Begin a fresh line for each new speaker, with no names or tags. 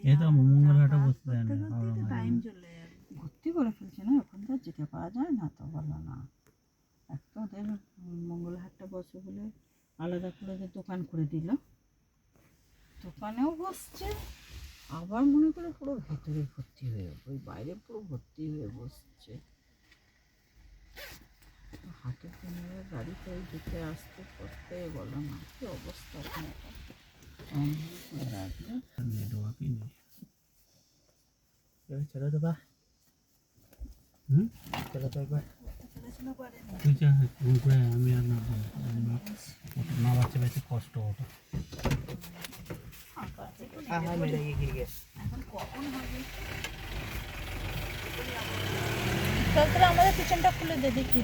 এই তো মঙ্গলহাটে বসতে দেয় না,
টাইম চলে যাবে। ভর্তি করে ফেলছে না, ওখান থেকে যেতে পারা যায় না তো, বলো না। এক তো ওদের মঙ্গলহাটটা বসে বলে আলাদা করে যে দোকান করে দিল, দোকানেও বসছে, আবার মনে করে পুরো ভেতরে ভর্তি হয়ে, ওই বাইরে পুরো ভর্তি হয়ে বসছে। হাটের দিনে গাড়িতে যেতে আসতে করতে, বলো না কি অবস্থা ওখানে।
নেটওয়ার্কই নেই। চলো তো বা চলো তো একবার তুই যা ঘুরে, আমি আর না না বাচ্চা বেশি কষ্ট ওটা।
এখন কখন হবে? চল তাহলে আমাদের কিচেনটা খুলে দে দেখি।